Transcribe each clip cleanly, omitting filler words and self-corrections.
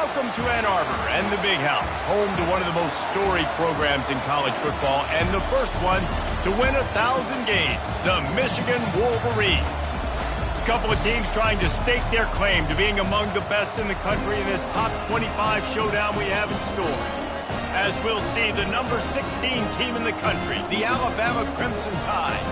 Welcome to Ann Arbor and the Big House, home to one of the most storied programs in college football and the first one to win 1,000 games, the Michigan Wolverines. A couple of teams trying to stake their claim to being among the best in the country in this top 25 showdown we have in store. As we'll see, the number 16 team in the country, the Alabama Crimson Tide,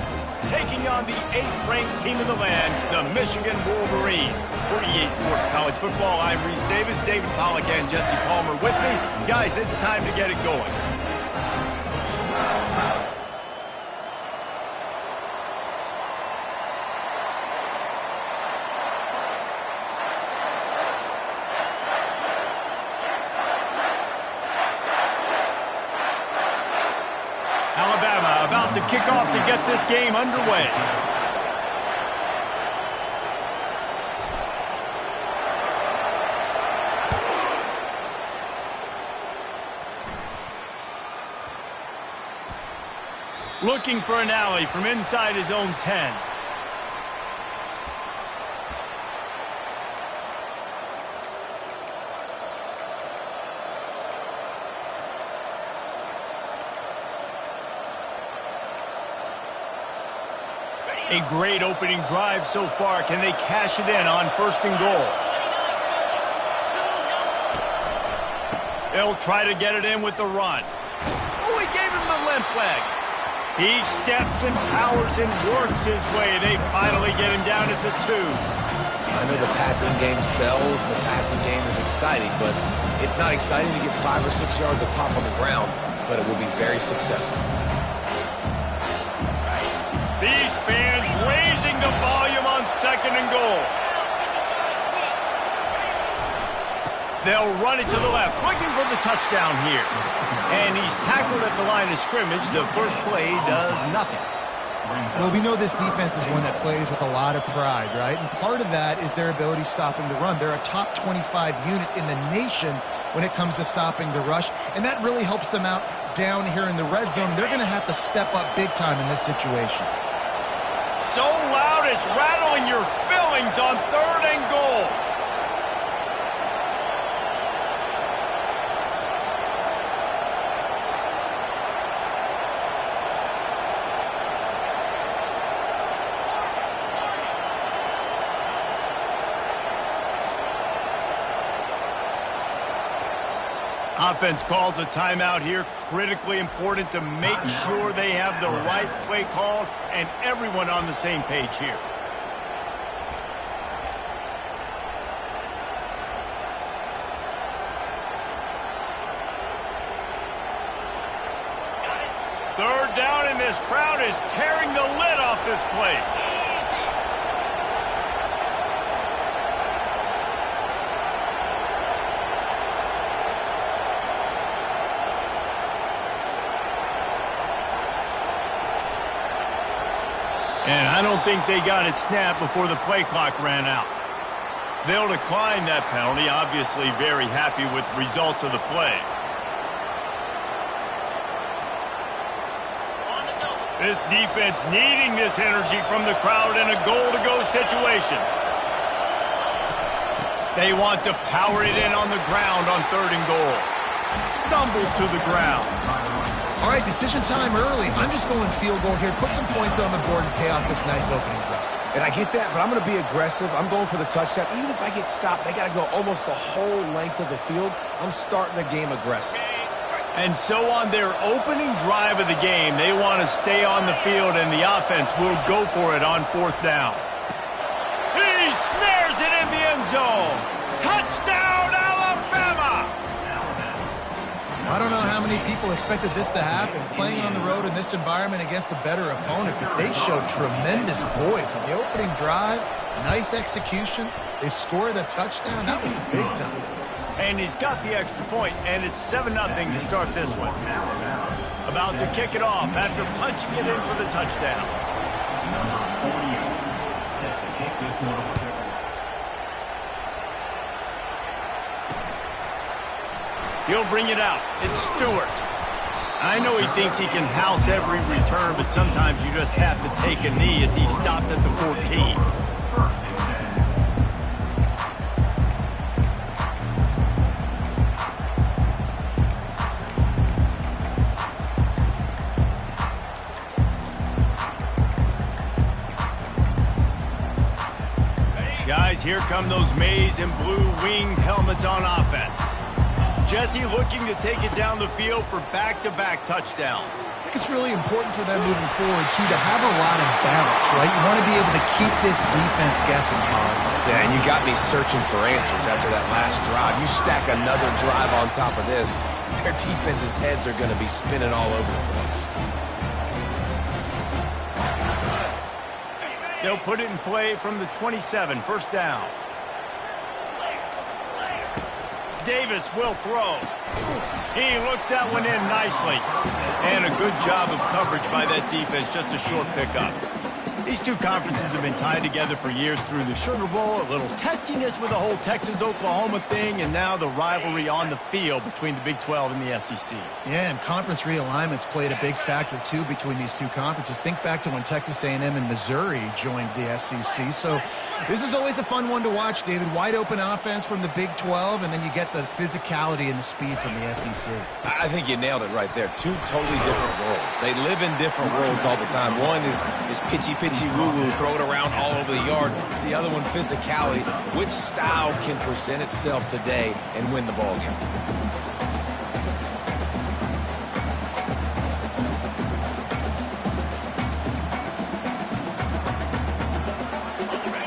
taking on the 8th-ranked team in the land, the Michigan Wolverines. For EA Sports College Football, I'm Reese Davis, David Pollack, and Jesse Palmer with me. Guys, it's time to get it going. Alabama about to kick off to get this game underway. Looking for an alley from inside his own 10. A great opening drive so far. Can they cash it in on 1st and goal? They'll try to get it in with the run. Oh, he gave him the limp leg. He steps and powers and works his way. They finally get him down at the 2. I know the passing game sells, and the passing game is exciting, but it's not exciting to get 5 or 6 yards of pop on the ground, but it will be very successful. These fans raising the volume on 2nd and goal. They'll run it to the left, looking for the touchdown here. And he's tackled at the line of scrimmage. The first play does nothing. Well, we know this defense is one that plays with a lot of pride, right? And part of that is their ability stopping the run. They're a top 25 unit in the nation when it comes to stopping the rush, and that really helps them out down here in the red zone. They're going to have to step up big time in this situation. So loud it's rattling your fillings on 3rd and goal. Offense calls a timeout here. Critically important to make sure they have the right play called and everyone on the same page here. Third down, and this crowd is tearing the lid off this place. And I don't think they got it snapped before the play clock ran out. They'll decline that penalty, obviously very happy with results of the play. This defense needing this energy from the crowd in a goal-to-go situation. They want to power it in on the ground on 3rd and goal. Stumbled to the ground. All right, decision time early. I'm just going field goal here. Put some points on the board and pay off this nice opening drive. And I get that, but I'm going to be aggressive. I'm going for the touchdown. Even if I get stopped, they got to go almost the whole length of the field. I'm starting the game aggressive. And so on their opening drive of the game, they want to stay on the field, and the offense will go for it on 4th down. He snares it in the end zone. Touchdown, Alabama! I don't know how many people expected this to happen, playing on the road in this environment against a better opponent, but they showed tremendous poise on the opening drive. Nice execution. They scored a touchdown. That was big time. And he's got the extra point, and it's 7-0 to start this one. About to kick it off after punching it in for the touchdown. Set to kick this one. He'll bring it out. It's Stewart. I know he thinks he can house every return, but sometimes you just have to take a knee as he stopped at the 14. as here come those maize and blue winged helmets on offense. Jesse looking to take it down the field for back-to-back touchdowns. I think it's really important for them moving forward, too, to have a lot of bounce, right? You want to be able to keep this defense guessing, Colin. Yeah, and you got me searching for answers after that last drive. You stack another drive on top of this, their defense's heads are going to be spinning all over the place. They'll put it in play from the 27, first down. Davis will throw. He looks that one in nicely. And a good job of coverage by that defense, just a short pickup. These two conferences have been tied together for years through the Sugar Bowl, a little testiness with the whole Texas-Oklahoma thing, and now the rivalry on the field between the Big 12 and the SEC. Yeah, and conference realignments played a big factor, too, between these two conferences. Think back to when Texas A&M and Missouri joined the SEC. So this is always a fun one to watch, David. Wide open offense from the Big 12, and then you get the physicality and the speed from the SEC. I think you nailed it right there. Two totally different worlds. They live in different worlds all the time. One is pitchy woo-woo, throw it around all over the yard. The other one, physicality. Which style can present itself today and win the ball game?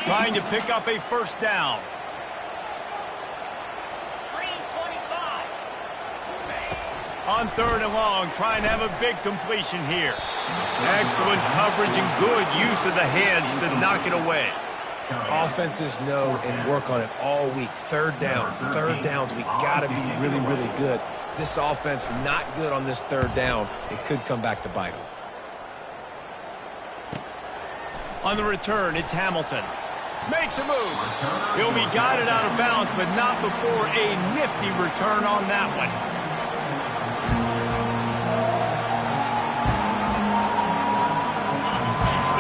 Trying to pick up a first down. On third and long, trying to have a big completion here. Excellent coverage and good use of the hands to knock it away. Offenses know and work on it all week. Third downs, we got to be really, really good. This offense not good on this third down. It could come back to bite them. On the return, it's Hamilton. Makes a move. He'll be guided out of bounds, but not before a nifty return on that one.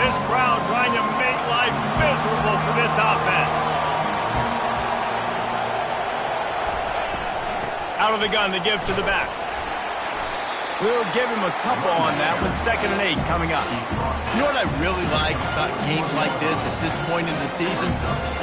This crowd trying to make life miserable for this offense. Out of the gun, the give to the back. We'll give him a couple on that one. 2nd and 8 coming up. You know what I really like about games like this at this point in the season?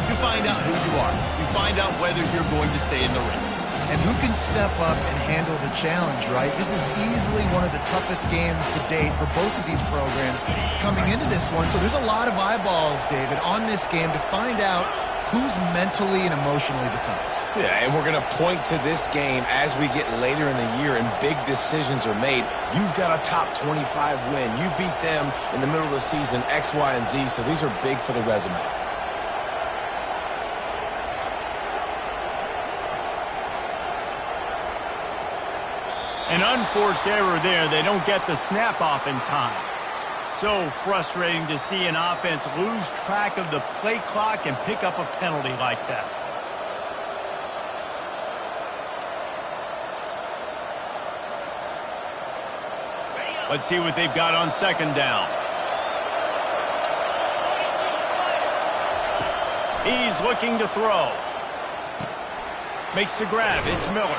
You find out who you are. You find out whether you're going to stay in the race. And who can step up and handle the challenge, right? This is easily one of the toughest games to date for both of these programs coming into this one. So there's a lot of eyeballs, David, on this game to find out who's mentally and emotionally the toughest. Yeah, and we're going to point to this game as we get later in the year and big decisions are made. You've got a top 25 win. You beat them in the middle of the season, X, Y, and Z, so these are big for the resume. An unforced error there. They don't get the snap off in time. So frustrating to see an offense lose track of the play clock and pick up a penalty like that. Let's see what they've got on 2nd down. He's looking to throw. Makes the grab. It's Miller.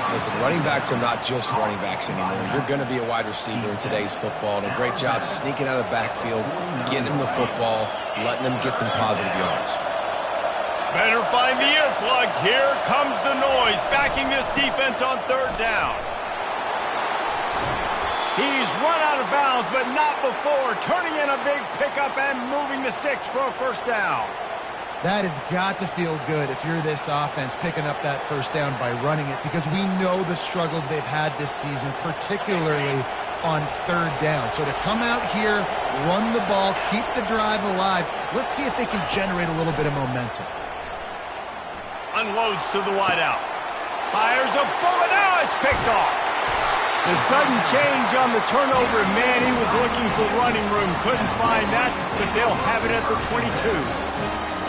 Listen, running backs are not just running backs anymore. You're going to be a wide receiver in today's football. And a great job sneaking out of the backfield, getting him the football, letting him get some positive yards. Better find the earplugs. Here comes the noise, backing this defense on 3rd down. He's run out of bounds, but not before turning in a big pickup and moving the sticks for a first down. That has got to feel good if you're this offense picking up that first down by running it, because we know the struggles they've had this season, particularly on 3rd down. So to come out here, run the ball, keep the drive alive, let's see if they can generate a little bit of momentum. Unloads to the wideout. Fires a bullet. Now it's picked off. The sudden change on the turnover, man, he was looking for running room. Couldn't find that, but they'll have it at the 22.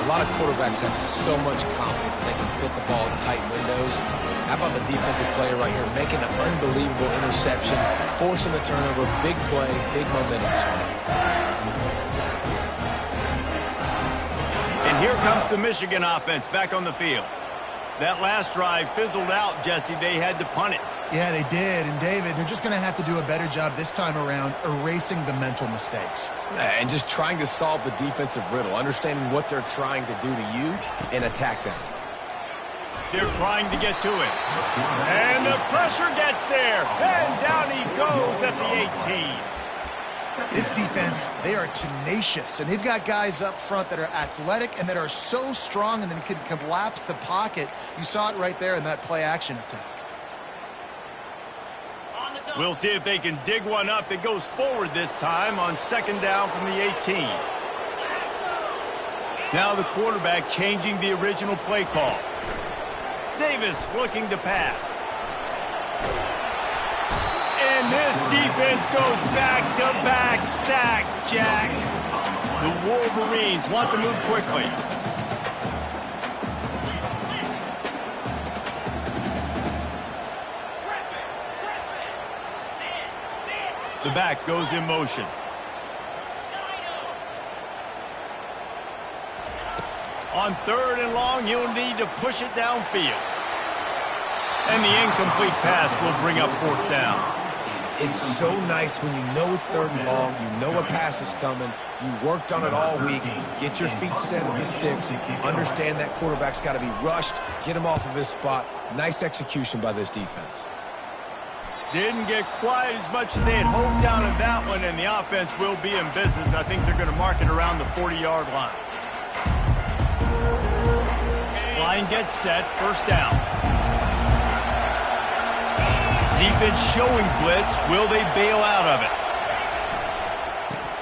A lot of quarterbacks have so much confidence that they can fit the ball in tight windows. How about the defensive player right here making an unbelievable interception, forcing the turnover, big play, big momentum swing. And here comes the Michigan offense back on the field. That last drive fizzled out, Jesse. They had to punt it. Yeah, they did. And, David, they're just going to have to do a better job this time around erasing the mental mistakes. And just trying to solve the defensive riddle, understanding what they're trying to do to you and attack them. They're trying to get to it. And the pressure gets there. And down he goes at the 18. This defense, they are tenacious, and they've got guys up front that are athletic and that are so strong and then can collapse the pocket. You saw it right there in that play-action attempt. We'll see if they can dig one up that goes forward this time on second down from the 18. Now the quarterback changing the original play call. Davis looking to pass. And this defense goes back-to-back sack, Jack. The Wolverines want to move quickly. The back goes in motion. On third and long, he'll need to push it downfield. And the incomplete pass will bring up fourth down. It's so nice when you know it's third and long, you know a pass is coming, you worked on it all week, get your feet set in the sticks, understand that quarterback's got to be rushed, get him off of his spot. Nice execution by this defense. Didn't get quite as much as they had hoped down in that one, and the offense will be in business. I think they're going to mark it around the 40-yard line. Line gets set, first down. Defense showing blitz. Will they bail out of it?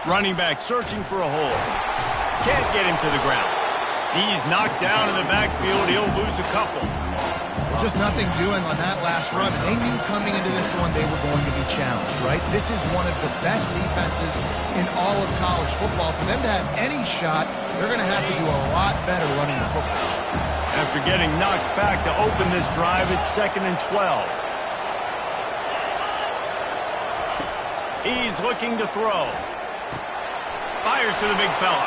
Running back searching for a hole. Can't get him to the ground. He's knocked down in the backfield. He'll lose a couple. Just nothing doing on that last run. And they knew coming into this one they were going to be challenged, right? This is one of the best defenses in all of college football. For them to have any shot, they're going to have to do a lot better running the football. After getting knocked back to open this drive, it's 2nd and 12. He's looking to throw. Fires to the big fella.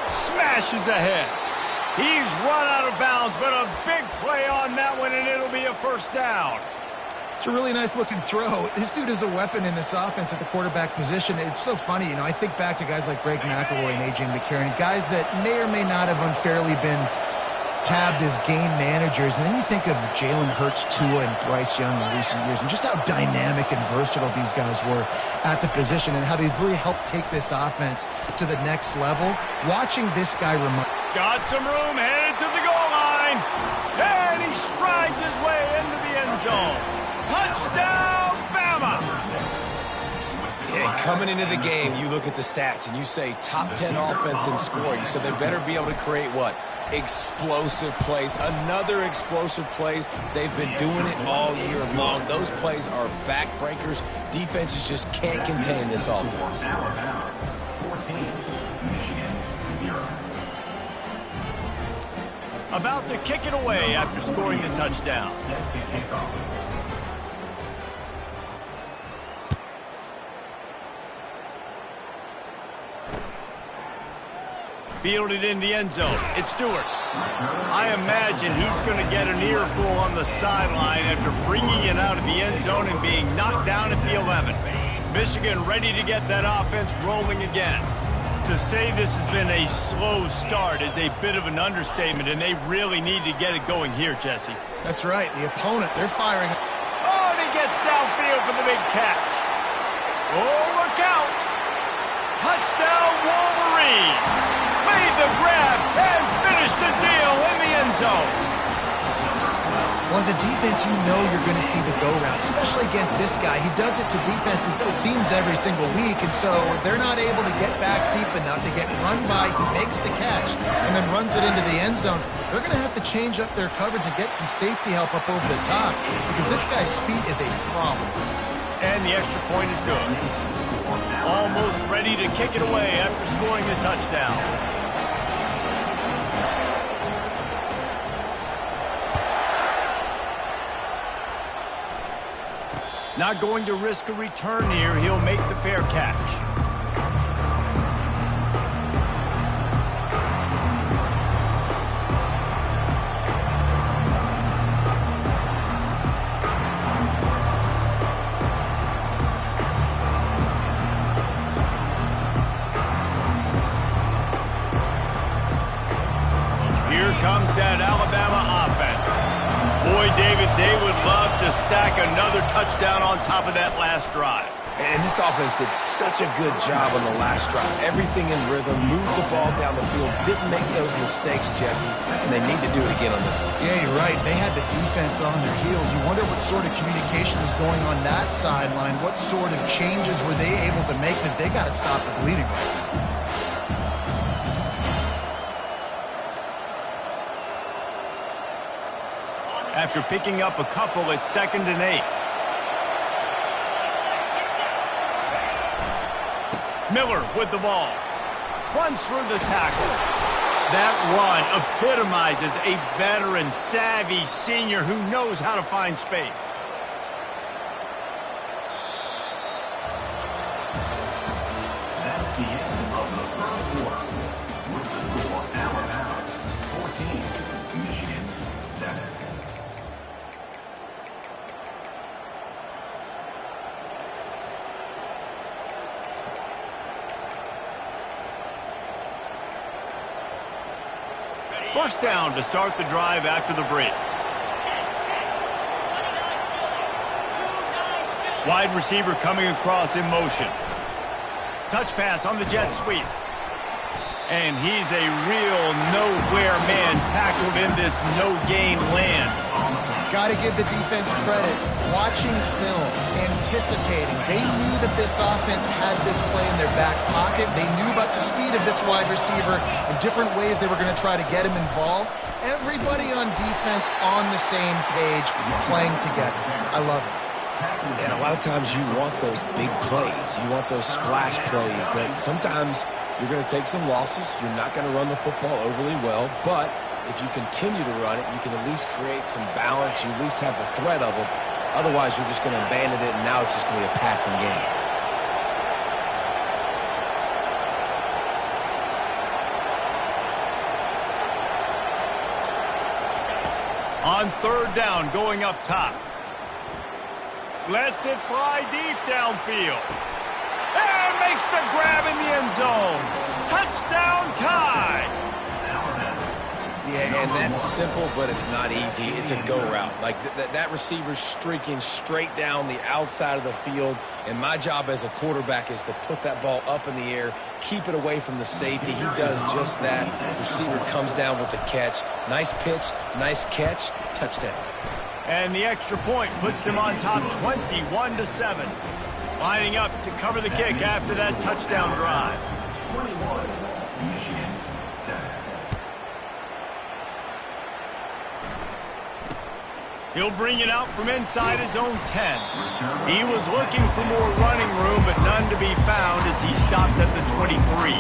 Smashes ahead. He's run out of bounds, but a big play on that one, and it'll be a first down. It's a really nice-looking throw. This dude is a weapon in this offense at the quarterback position. It's so funny, you know, I think back to guys like Greg McElroy and A.J. McCarron, guys that may or may not have unfairly been tabbed as game managers. And then you think of Jalen Hurts, Tua, and Bryce Young in recent years, and just how dynamic and versatile these guys were at the position and how they've really helped take this offense to the next level. Watching this guy got some room, headed to the goal line, and he strides his way into the end zone. Touchdown, Bama! Yeah, coming into the game, you look at the stats and you say top 10 offense in scoring, so they better be able to create what? Explosive plays. Another explosive plays. They've been doing it all year long. Those plays are backbreakers. Defenses just can't contain this offense. Alabama, 14, Michigan, 0. About to kick it away after scoring the touchdown. Set to kick off. Fielded in the end zone. It's Stewart. I imagine he's going to get an earful on the sideline after bringing it out of the end zone and being knocked down at the 11. Michigan ready to get that offense rolling again. To say this has been a slow start is a bit of an understatement, and they really need to get it going here, Jesse. That's right. The opponent, they're firing. Oh, and he gets downfield for the big catch. Oh, look out. Touchdown, Wolverines. Made the grab and finished the deal in the end zone. Well, as a defense, you know you're going to see the go-round, especially against this guy. He does it to defenses, it seems, every single week, and so they're not able to get back deep enough to get run by. He makes the catch and then runs it into the end zone. They're going to have to change up their coverage and get some safety help up over the top because this guy's speed is a problem. And the extra point is good. Almost ready to kick it away after scoring the touchdown. Not going to risk a return here. He'll make the fair catch. touchdown on top of that last drive. And this offense did such a good job on the last drive. Everything in rhythm, moved the ball down the field, didn't make those mistakes, Jesse, and they need to do it again on this one. Yeah, you're right. They had the defense on their heels. You wonder what sort of communication is going on that sideline. What sort of changes were they able to make, because they got to stop the bleeding right now. After picking up a couple, it's 2nd and 8. Miller with the ball. Runs through the tackle. That run epitomizes a veteran, savvy senior who knows how to find space. That's the end of the first quarter. With the score Alabama 14, Michigan 7. First down to start the drive after the break. Wide receiver coming across in motion. Touch pass on the jet sweep. And he's a real nowhere man tackled in this no-gain land. Got to give the defense credit. Watching film, anticipating. They knew that this offense had this play in their back pocket. They knew about the speed of this wide receiver and different ways they were going to try to get him involved. Everybody on defense on the same page, playing together. I love it. And a lot of times you want those big plays. You want those splash plays. But sometimes you're going to take some losses. You're not going to run the football overly well. But if you continue to run it, you can at least create some balance. You at least have the threat of it. Otherwise, you're just going to abandon it, and now it's just going to be a passing game. On 3rd down, going up top. Lets it fly deep downfield. And makes the grab in the end zone. Touchdown tie. Yeah, and that's simple, but it's not easy. It's a go route. Like that receiver's streaking straight down the outside of the field, and my job as a quarterback is to put that ball up in the air, keep it away from the safety. He does just that. Receiver comes down with the catch. Nice pitch, nice catch, touchdown. And the extra point puts them on top 21-7. Lining up to cover the kick after that touchdown drive. 21, Michigan 7. He'll bring it out from inside his own 10. He was looking for more running room, but none to be found as he stopped at the 23.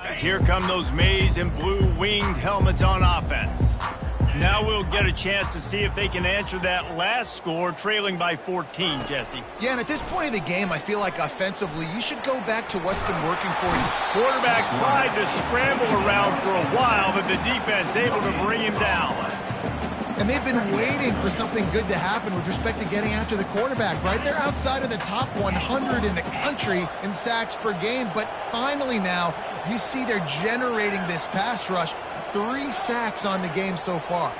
As here come those maize and blue winged helmets on offense. Now we'll get a chance to see if they can answer that last score, trailing by 14, Jesse. Yeah, and at this point of the game, I feel like offensively, you should go back to what's been working for you. Quarterback tried to scramble around for a while, but the defense able to bring him down. And they've been waiting for something good to happen with respect to getting after the quarterback, right? They're outside of the top 100 in the country in sacks per game, but finally now, you see they're generating this pass rush. 3 sacks on the game so far.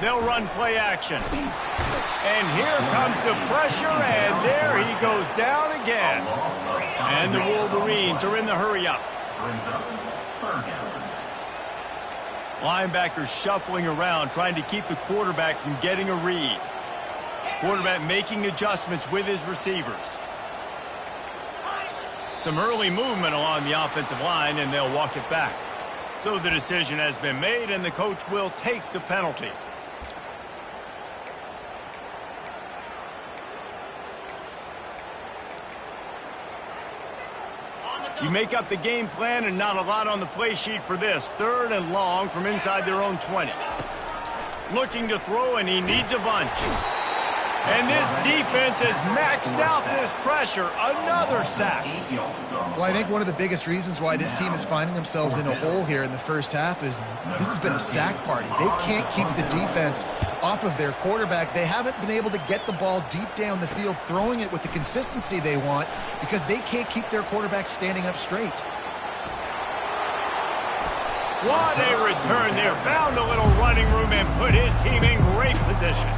They'll run play action. And here comes the pressure, and there he goes down again. And the Wolverines are in the hurry-up. Linebackers shuffling around, trying to keep the quarterback from getting a read. Quarterback making adjustments with his receivers. Some early movement along the offensive line, and they'll walk it back. So the decision has been made, and the coach will take the penalty. You make up the game plan, and not a lot on the play sheet for this. 3rd and long from inside their own 20. Looking to throw, and he needs a bunch. And this defense has maxed out this pressure. Another sack. Well, I think one of the biggest reasons why this team is finding themselves in a hole here in the first half is this has been a sack party. They can't keep the defense off of their quarterback. They haven't been able to get the ball deep down the field, throwing it with the consistency they want because they can't keep their quarterback standing up straight. What a return there. Found a little running room and put his team in great position.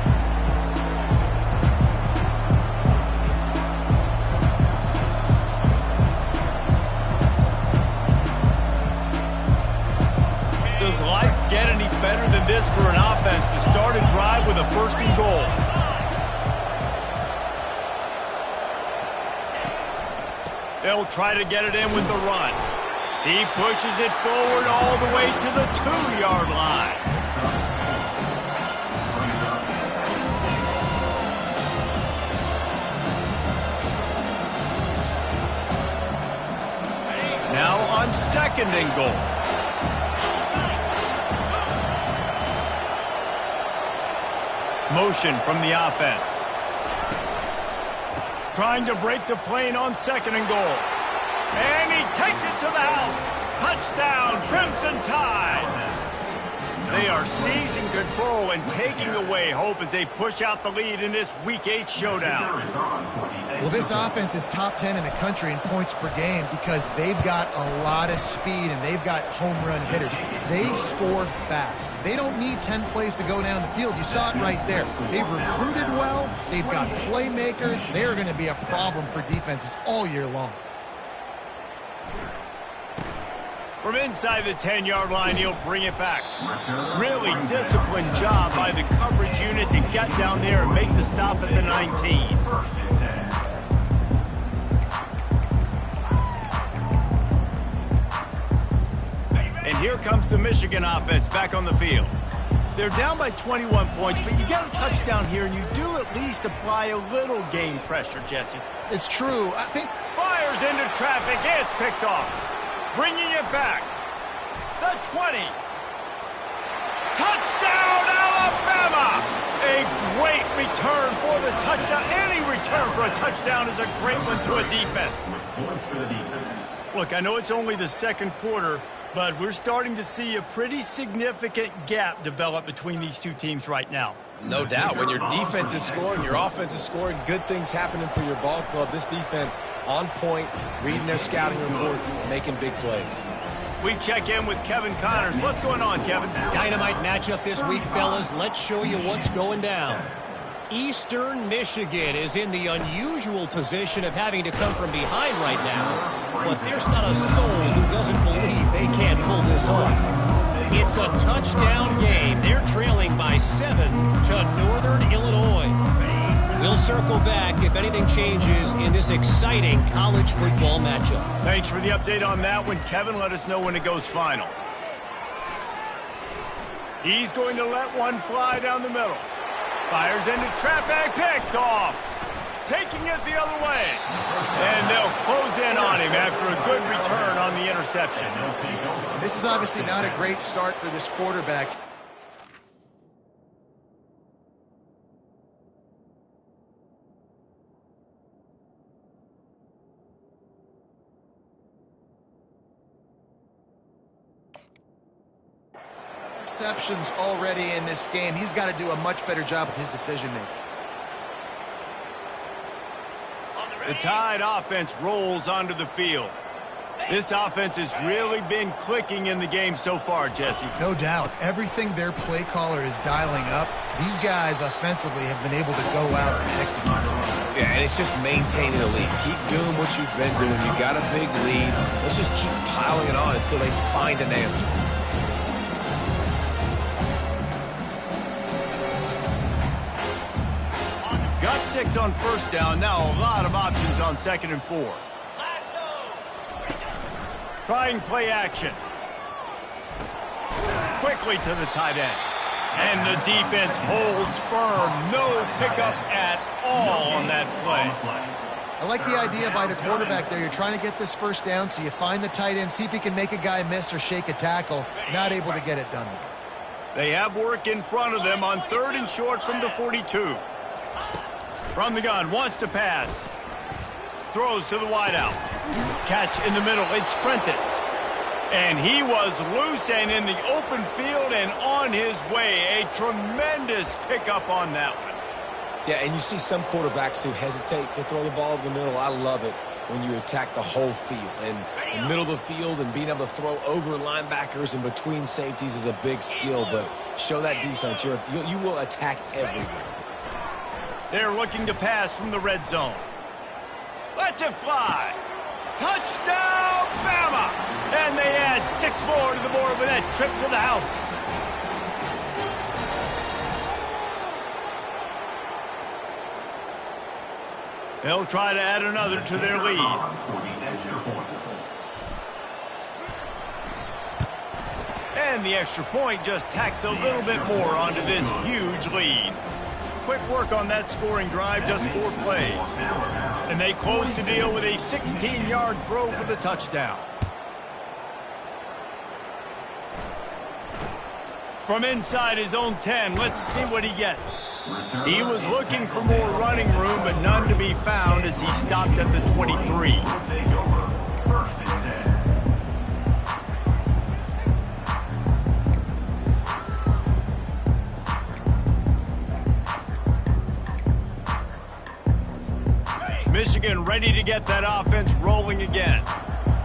Does life get any better than this for an offense to start a drive with a 1st and goal? They'll try to get it in with the run. He pushes it forward all the way to the 2-yard line. Now on 2nd and goal. Motion from the offense. Trying to break the plane on 2nd and goal. And he takes it to the house. Touchdown, Crimson Tide. They are seizing control and taking away hope as they push out the lead in this Week 8 showdown. Well, this offense is top 10 in the country in points per game because they've got a lot of speed and they've got home run hitters. They score fast. They don't need 10 plays to go down the field. You saw it right there. They've recruited well. They've got playmakers. They're going to be a problem for defenses all year long. From inside the 10-yard line, he'll bring it back. Really disciplined job by the coverage unit to get down there and make the stop at the 19. And here comes the Michigan offense back on the field. They're down by 21 points, but you get a touchdown here, and you do at least apply a little game pressure, Jesse. It's true. I think fires into traffic. It's picked off. Bringing it back. The 20. Touchdown, Alabama! A great return for the touchdown. Any return for a touchdown is a great one to a defense. Look, I know it's only the 2nd quarter, but we're starting to see a pretty significant gap develop between these two teams right now. No doubt. When your defense is scoring, your offense is scoring, good things happening for your ball club. This defense on point, reading their scouting report, making big plays. We check in with Kevin Connors. What's going on, Kevin? Dynamite matchup this week, fellas. Let's show you what's going down. Eastern Michigan is in the unusual position of having to come from behind right now, but there's not a soul who doesn't believe they can't pull this off. It's a touchdown game. They're trailing by 7 to Northern Illinois. We'll circle back if anything changes in this exciting college football matchup. Thanks for the update on that one, Kevin. Let us know when it goes final. He's going to let one fly down the middle. Fires into traffic, picked off. Taking it the other way. And they'll close in on him after a good return on the interception. This is obviously not a great start for this quarterback. Interceptions already in this game. He's got to do a much better job with his decision-making. The Tide offense rolls onto the field. This offense has really been clicking in the game so far, Jesse. No doubt. Everything their play caller is dialing up, these guys offensively have been able to go out and execute. Yeah, and it's just maintaining the lead. Keep doing what you've been doing. You got a big lead. Let's just keep piling it on until they find an answer. Got 6 on first down. Now a lot of options on 2nd and 4. Trying play action. Quickly to the tight end. And the defense holds firm. No pickup at all on that play. I like the idea by the quarterback there. You're trying to get this first down, so you find the tight end, see if he can make a guy miss or shake a tackle. Not able to get it done. They have work in front of them on 3rd and short from the 42. From the gun, wants to pass. Throws to the wideout. Catch in the middle, it's Prentice. And he was loose and in the open field and on his way. A tremendous pickup on that one. Yeah, and you see some quarterbacks who hesitate to throw the ball over the middle. I love it when you attack the whole field. And the middle of the field and being able to throw over linebackers and between safeties is a big skill. But show that defense. You will attack everywhere. They're looking to pass from the red zone. Lets it fly. Touchdown, Bama! And they add 6 more to the board with that trip to the house. They'll try to add another to their lead. And the extra point just tacks a little bit more onto this huge lead. Quick work on that scoring drive, just 4 plays. And they close the deal with a 16-yard throw for the touchdown. From inside his own 10, let's see what he gets. He was looking for more running room, but none to be found as he stopped at the 23. Michigan ready to get that offense rolling again.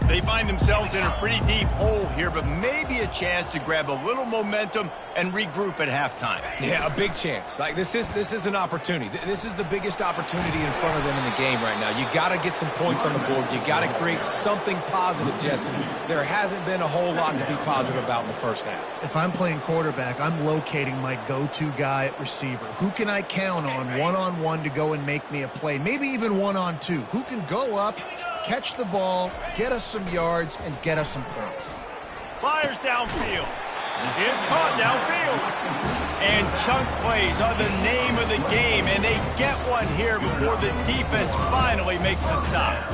They find themselves in a pretty deep hole here, but maybe a chance to grab a little momentum and regroup at halftime. Yeah, a big chance. Like this is an opportunity. This is the biggest opportunity in front of them in the game right now. You got to get some points on the board. You got to create something positive, Jesse. There hasn't been a whole lot to be positive about in the first half. If I'm playing quarterback, I'm locating my go-to guy at receiver. Who can I count on one-on-one to go and make me a play? Maybe even one-on-two. Who can go up, catch the ball, get us some yards, and get us some points? Fires downfield. It's caught downfield. And chunk plays are the name of the game, and they get one here before the defense finally makes the stop.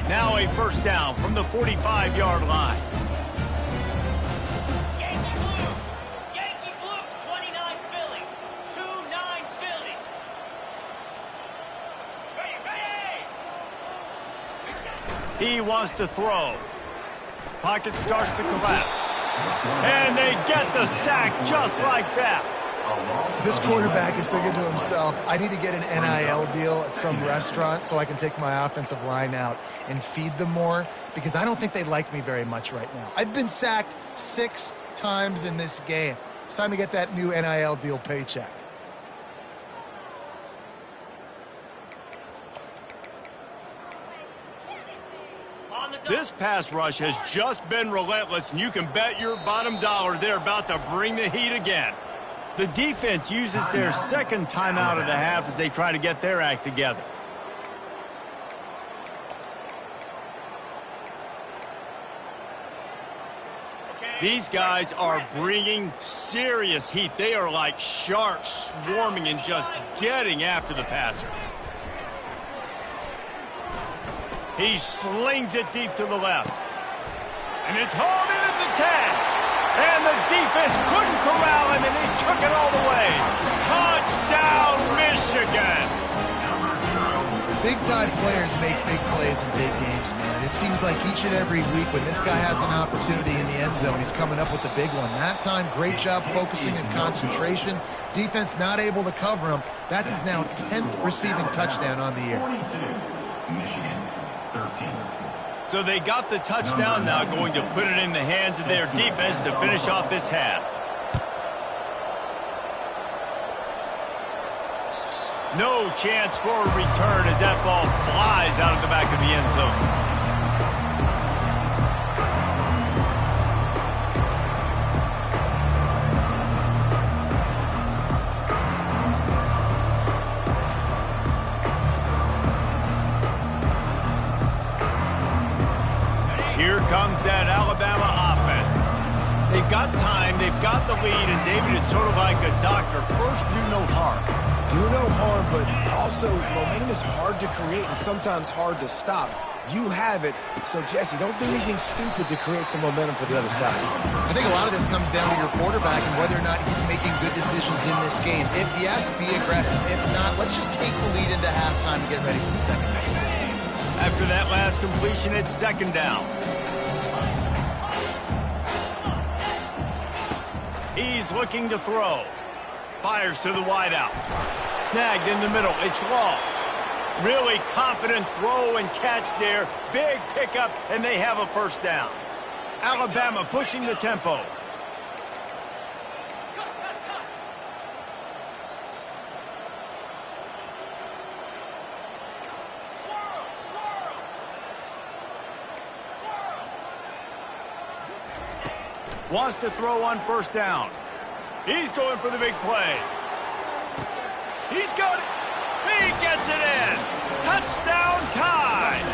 Now a first down from the 45-yard line. Yankee Blue, 29 Philly, 2-9 Philly. He wants to throw. Pocket starts to collapse. And they get the sack just like that. This quarterback is thinking to himself, I need to get an NIL deal at some restaurant so I can take my offensive line out and feed them more, because I don't think they like me very much right now. I've been sacked 6 times in this game. It's time to get that new NIL deal paycheck. This pass rush has just been relentless, and you can bet your bottom dollar they're about to bring the heat again. The defense uses their second timeout of the half as they try to get their act together. These guys are bringing serious heat. They are like sharks swarming and just getting after the passer. He slings it deep to the left. And it's hauled in at the 10. And the defense couldn't corral him, and he took it all the way. Touchdown, Michigan! Big-time players make big plays in big games, man. It seems like each and every week when this guy has an opportunity in the end zone, he's coming up with the big one. That time, great job focusing and concentration. Defense not able to cover him. That's his now 10th receiving touchdown on the year. 42, Michigan, 13. So they got the touchdown, now going to put it in the hands of their defense to finish off this half. No chance for a return as that ball flies out of the back of the end zone. Here comes that Alabama offense. They've got time, they've got the lead, and David, it's sort of like a doctor. First, do no harm. Do no harm, but also momentum is hard to create and sometimes hard to stop. You have it, so Jesse, don't do anything stupid to create some momentum for the other side. I think a lot of this comes down to your quarterback and whether or not he's making good decisions in this game. If yes, be aggressive. If not, let's just take the lead into halftime and get ready for the second half. After that last completion, it's second down. He's looking to throw. Fires to the wideout. Snagged in the middle. It's long. Really confident throw and catch there. Big pickup, and they have a first down. Alabama pushing the tempo. Wants to throw on first down. He's going for the big play. He's got it. He gets it in. Touchdown time.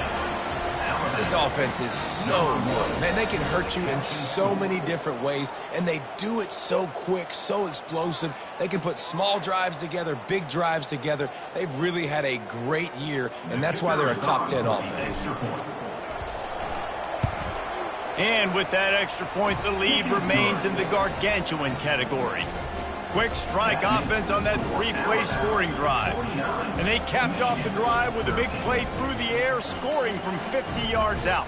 This offense is so good. Man, they can hurt you in so many different ways, and they do it so quick, so explosive. They can put small drives together, big drives together. They've really had a great year, and that's why they're a top 10 offense. And with that extra point, the lead remains in the gargantuan category. Quick strike offense on that three-play scoring drive. And they capped off the drive with a big play through the air, scoring from 50 yards out.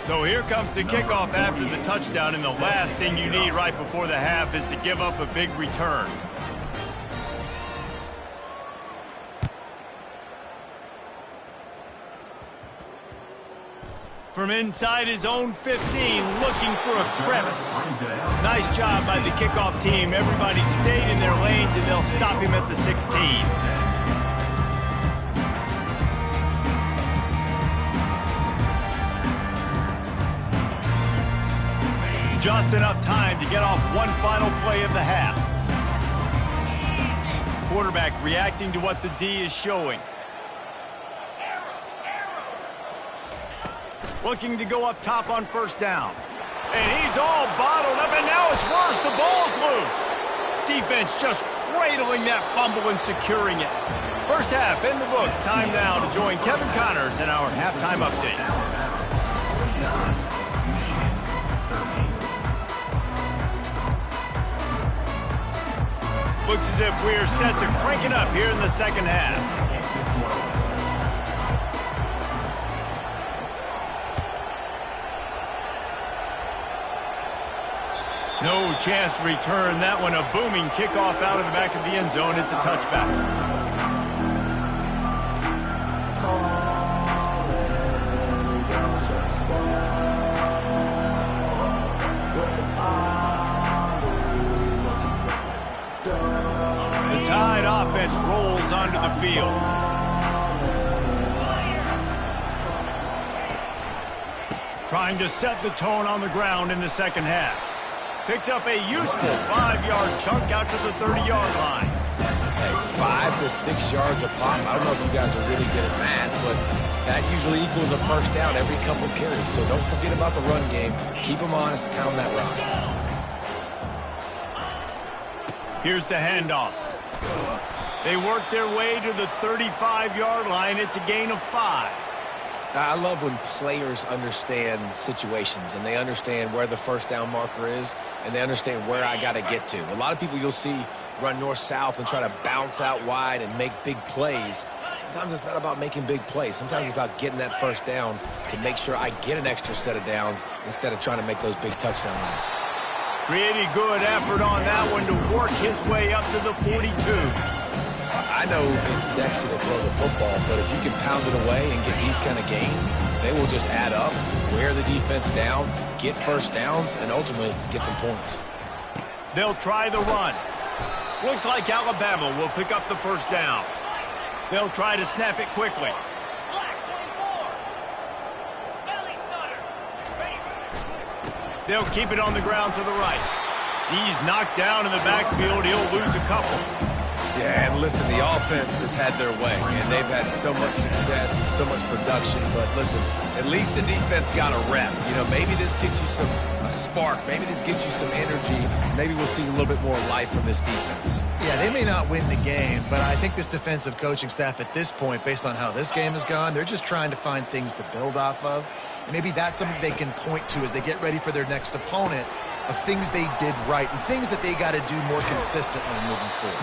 So here comes the kickoff after the touchdown, and the last thing you need right before the half is to give up a big return. From inside his own 15, looking for a crevice. Nice job by the kickoff team. Everybody stayed in their lanes, and they'll stop him at the 16. Just enough time to get off one final play of the half. Quarterback reacting to what the D is showing. Looking to go up top on first down. And he's all bottled up, and now it's worse. The ball's loose. Defense just cradling that fumble and securing it. First half in the books. Time now to join Kevin Connors in our halftime update. Looks as if we're set to crank it up here in the second half. No chance to return that one. A booming kickoff out of the back of the end zone. It's a touchback. The Tide offense rolls onto the field. Trying to set the tone on the ground in the second half. Picks up a useful 5-yard chunk out to the 30-yard line. Hey, 5 to 6 yards a pop. I don't know if you guys are really good at math, but that usually equals a first down every couple carries. So don't forget about the run game. Keep them honest, pound that rock. Here's the handoff. They work their way to the 35-yard line. It's a gain of 5. I love when players understand situations and they understand where the first down marker is and they understand where I got to get to. A lot of people you'll see run north-south and try to bounce out wide and make big plays. Sometimes it's not about making big plays. Sometimes it's about getting that first down to make sure I get an extra set of downs instead of trying to make those big touchdown runs. Pretty good effort on that one to work his way up to the 42. I know it's sexy to throw the football, but if you can pound it away and get these kind of gains, they will just add up, wear the defense down, get first downs, and ultimately get some points. They'll try the run. Looks like Alabama will pick up the first down. They'll try to snap it quickly. Black 24. Belly stutter. Ready. They'll keep it on the ground to the right. He's knocked down in the backfield. He'll lose a couple. Yeah, and listen, the offense has had their way, and they've had so much success and so much production. But listen, at least the defense got a rep. You know, maybe this gets you a spark. Maybe this gets you some energy. Maybe we'll see a little bit more life from this defense. Yeah, they may not win the game, but I think this defensive coaching staff at this point, based on how this game has gone, they're just trying to find things to build off of. And maybe that's something they can point to as they get ready for their next opponent, of things they did right and things that they got to do more consistently moving forward.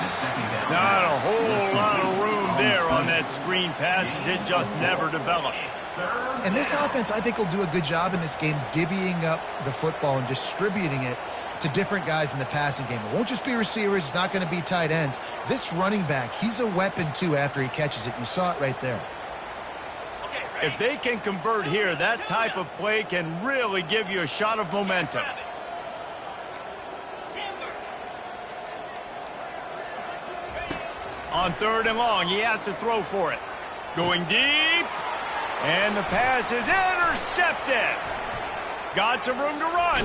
Not a whole lot of room there on that screen pass as it just never developed. And this offense, I think, will do a good job in this game divvying up the football and distributing it to different guys in the passing game. It won't just be receivers. It's not going to be tight ends. This running back, he's a weapon, too, after he catches it. You saw it right there. If they can convert here, that type of play can really give you a shot of momentum. On 3rd and long, he has to throw for it. Going deep. And the pass is intercepted. Got some room to run.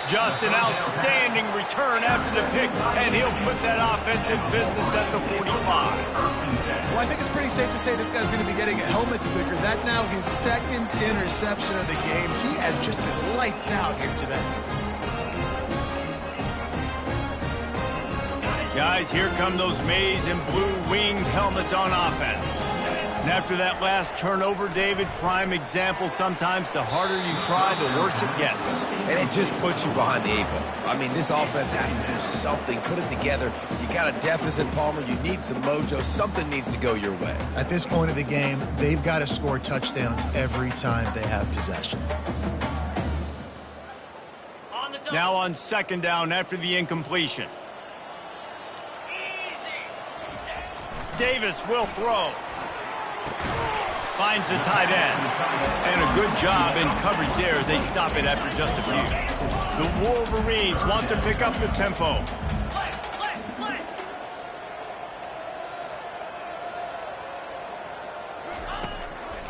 Just an outstanding return after the pick, and he'll put that offense in business at the 45. Well, I think it's pretty safe to say this guy's going to be getting a helmet sticker. That now his 2nd interception of the game. He has just been lights out here today. Guys, here come those maize and blue winged helmets on offense. And after that last turnover, David, prime example, sometimes the harder you try, the worse it gets. And it just puts you behind the 8 ball. I mean, this offense has to do something, put it together. You got a deficit, Palmer. You need some mojo. Something needs to go your way. At this point of the game, they've got to score touchdowns every time they have possession. Now on 2nd down after the incompletion. Davis will throw. Finds the tight end. And a good job in coverage there as they stop it after just a few. The Wolverines want to pick up the tempo.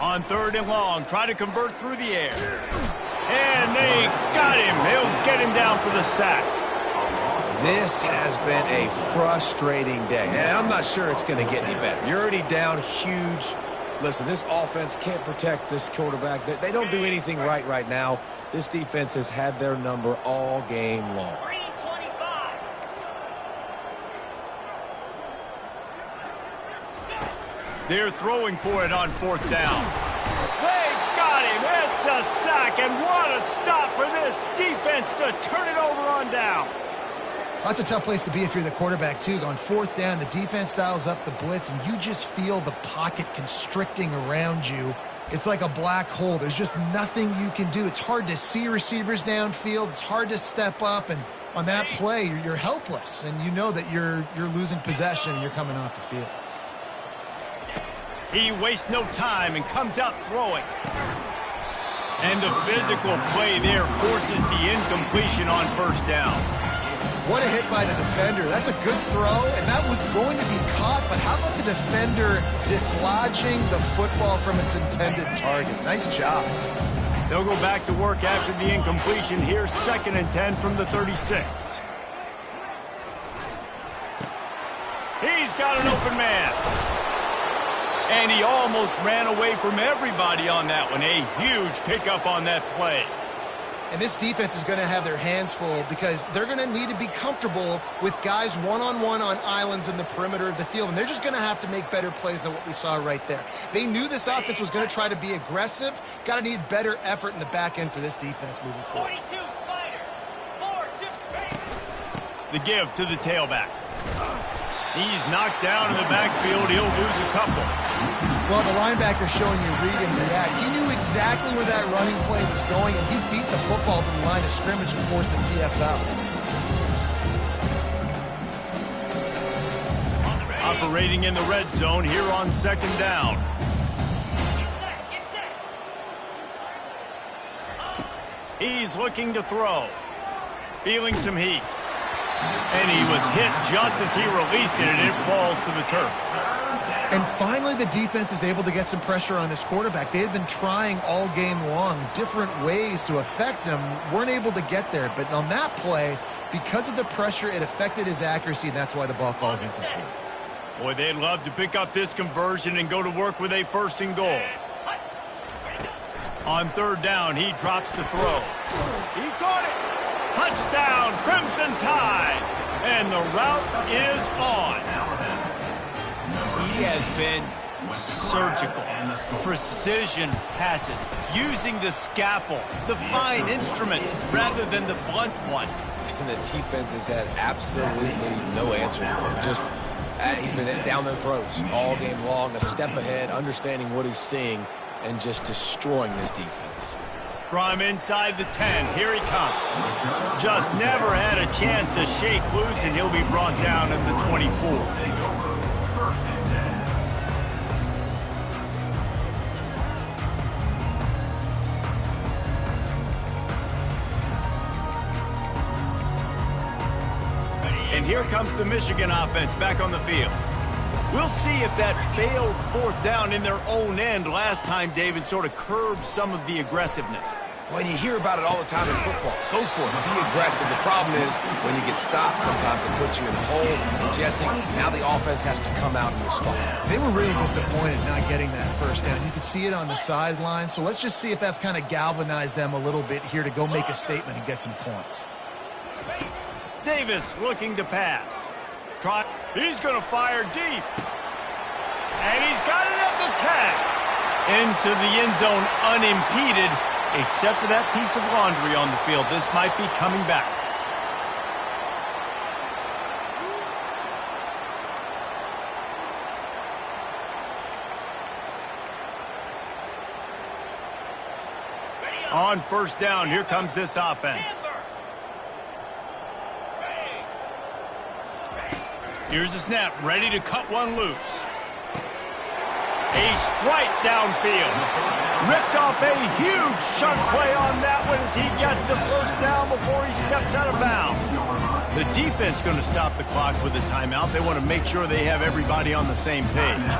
On 3rd and long, try to convert through the air. And they got him. They'll get him down for the sack. This has been a frustrating day, and I'm not sure it's going to get any better. You're already down huge. Listen, this offense can't protect this quarterback. They don't do anything right now. This defense has had their number all game long. They're throwing for it on 4th down. They got him. It's a sack, and what a stop for this defense to turn it over on downs. That's a tough place to be if you're the quarterback, too. On 4th down, the defense dials up the blitz, and you just feel the pocket constricting around you. It's like a black hole. There's just nothing you can do. It's hard to see receivers downfield. It's hard to step up, and on that play, you're helpless, and you know that you're losing possession and you're coming off the field. He wastes no time and comes out throwing. And the physical play there forces the incompletion on 1st down. What a hit by the defender. That's a good throw, and that was going to be caught, but how about the defender dislodging the football from its intended target? Nice job. They'll go back to work after the incompletion. Here's 2nd and 10 from the 36. He's got an open man. And he almost ran away from everybody on that one. A huge pickup on that play. And this defense is going to have their hands full because they're going to need to be comfortable with guys one-on-one on islands in the perimeter of the field. And they're just going to have to make better plays than what we saw right there. They knew this offense was going to try to be aggressive. Got to need better effort in the back end for this defense moving forward. 42 Spider. 4-2. The give to the tailback. He's knocked down in the backfield. He'll lose a couple. Well, the linebacker showing you read and react. He knew exactly where that running play was going, and he beat the football to the line of scrimmage and forced the TFL. Operating in the red zone here on second down. Get set. He's looking to throw. Feeling some heat. And he was hit just as he released it, and it falls to the turf. And finally, the defense is able to get some pressure on this quarterback. They had been trying all game long different ways to affect him, weren't able to get there. But on that play, because of the pressure, it affected his accuracy, and that's why the ball falls incomplete. Boy, they'd love to pick up this conversion and go to work with a first and goal. On third down, he drops the throw. He caught it. Touchdown, Crimson Tide. And the route is on. He has been surgical, precision passes, using the scalpel, the fine instrument, rather than the blunt one. And the defense has had absolutely no answer for him. Just, he's been down their throats all game long, a step ahead, understanding what he's seeing, and just destroying this defense. From inside the 10, here he comes. Just never had a chance to shake loose, and he'll be brought down at the 24. And here comes the Michigan offense back on the field. We'll see if that failed fourth down in their own end last time, David, sort of curbed some of the aggressiveness. Well, you hear about it all the time in football. Go for it. Be aggressive. The problem is when you get stopped, sometimes it puts you in a hole. And Jesse, now the offense has to come out and respond. They were really disappointed not getting that first down. You could see it on the sideline. So let's just see if that's kind of galvanized them a little bit here to go make a statement and get some points. Davis looking to pass. He's going to fire deep. And he's got it at the 10. Into the end zone unimpeded, except for that piece of laundry on the field. This might be coming back. On first down, here comes this offense. Here's the snap, ready to cut one loose. A strike downfield. Ripped off a huge chunk play on that one as he gets the first down before he steps out of bounds. The defense going to stop the clock with a timeout. They want to make sure they have everybody on the same page.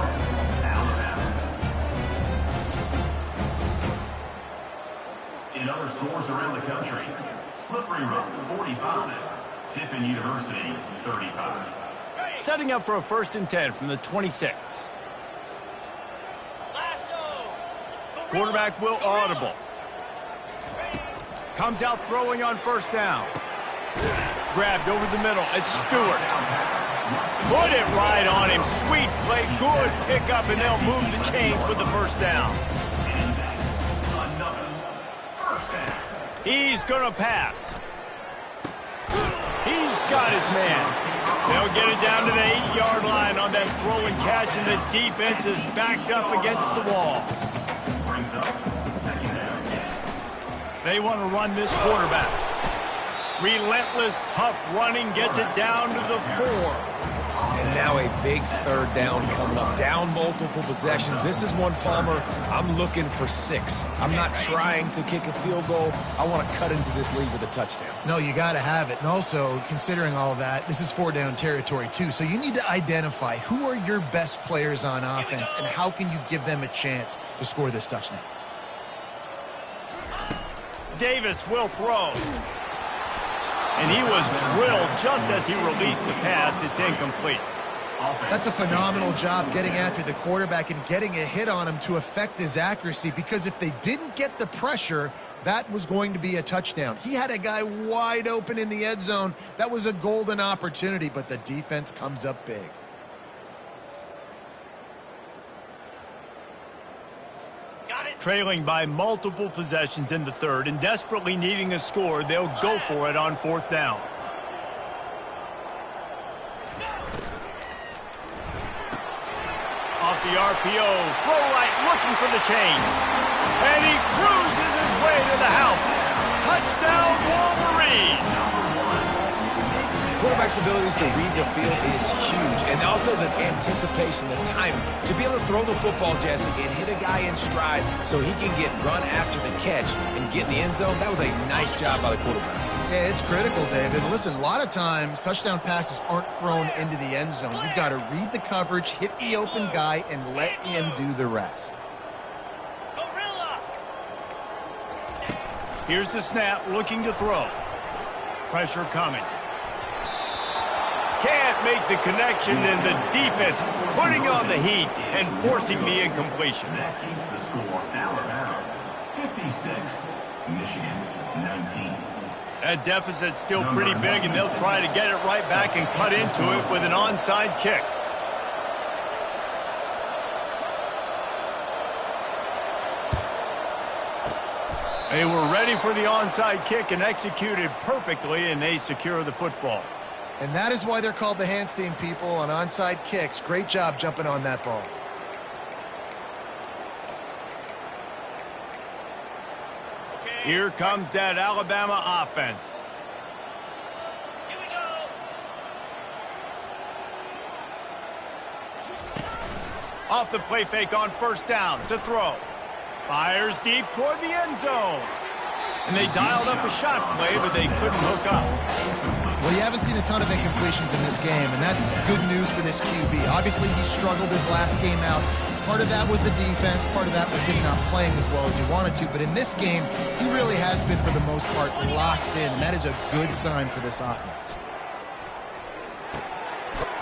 In other stores around the country, Slippery Road 45, Tiffin University 35. Setting up for a 1st and 10 from the 26. Quarterback will audible. Comes out throwing on first down. Grabbed over the middle. It's Stewart. Put it right on him. Sweet play. Good pickup, and they'll move the chains with the first down. He's going to pass. He's got his man. They'll get it down to the 8-yard line on that throw and catch, and the defense is backed up against the wall. They want to run this quarterback. Relentless, tough running gets it down to the 4. And now a big third down coming up. Down multiple possessions. This is one, Palmer, I'm looking for 6. I'm not trying to kick a field goal. I want to cut into this lead with a touchdown. No, you got to have it. And also, considering all of that, this is 4-down territory, too. So you need to identify who are your best players on offense and how can you give them a chance to score this touchdown. Davis will throw. And he was drilled just as he released the pass. It's incomplete. That's a phenomenal job getting after the quarterback and getting a hit on him to affect his accuracy, because if they didn't get the pressure, that was going to be a touchdown. He had a guy wide open in the end zone. That was a golden opportunity, but the defense comes up big. Trailing by multiple possessions in the third and desperately needing a score, they'll go for it on fourth down. Off the RPO, throw right, looking for the chains. And he cruises his way to the house. Touchdown, Wolverine! Quarterback's abilities to read the field is huge, and also the anticipation, the timing. To be able to throw the football, Jesse, and hit a guy in stride so he can get run after the catch and get in the end zone, that was a nice job by the quarterback. Yeah, it's critical, David. Listen, a lot of times touchdown passes aren't thrown into the end zone. You've got to read the coverage, hit the open guy, and let him do the rest. Here's the snap, looking to throw. Pressure coming. Can't make the connection, and the defense putting on the heat and forcing the incompletion. That keeps the score out of bounds. 56, Michigan 19. That deficit's still pretty big, and they'll try to get it right back and cut into it with an onside kick. They were ready for the onside kick and executed perfectly, and they secure the football. And that is why they're called the Handstein people on onside kicks. Great job jumping on that ball. Here comes that Alabama offense. Here we go. Off the play fake on first down to throw. Fires deep toward the end zone. And they dialed up a shot play, but they couldn't hook up. Well, you haven't seen a ton of incompletions in this game, and that's good news for this QB. Obviously, he struggled his last game out. Part of that was the defense. Part of that was him not playing as well as he wanted to. But in this game, he really has been, for the most part, locked in, and that is a good sign for this offense.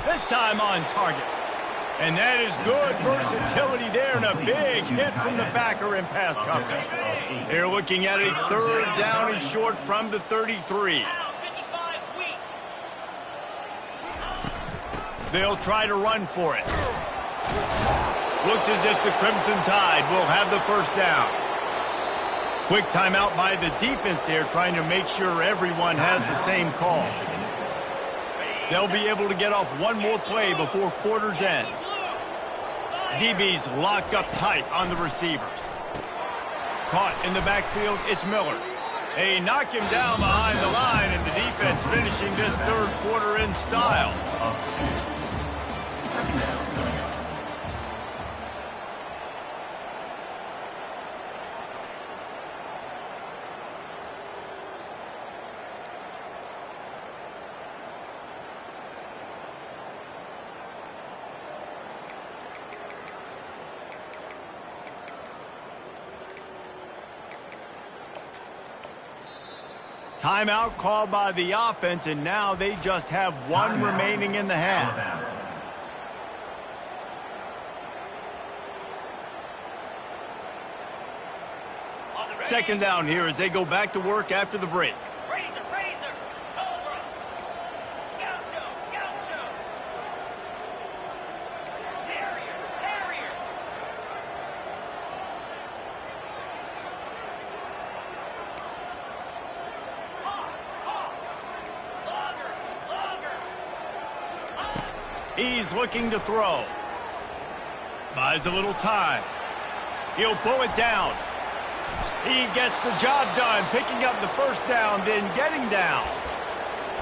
This time on target. And that is good versatility there, and a big hit from the backer in pass coverage. They're looking at a third down and short from the 33. They'll try to run for it. Looks as if the Crimson Tide will have the first down. Quick timeout by the defense there, trying to make sure everyone has the same call. They'll be able to get off one more play before quarter's end. DB's locked up tight on the receivers. Caught in the backfield, it's Miller. They knock him down behind the line, and the defense finishing this third quarter in style. Timeout called by the offense, and now they just have one remaining in the half. Second down here as they go back to work after the break. Razor, Cobra. Gaucho. Terrier. He's looking to throw. Buys a little time. He'll pull it down. He gets the job done, picking up the first down, then getting down.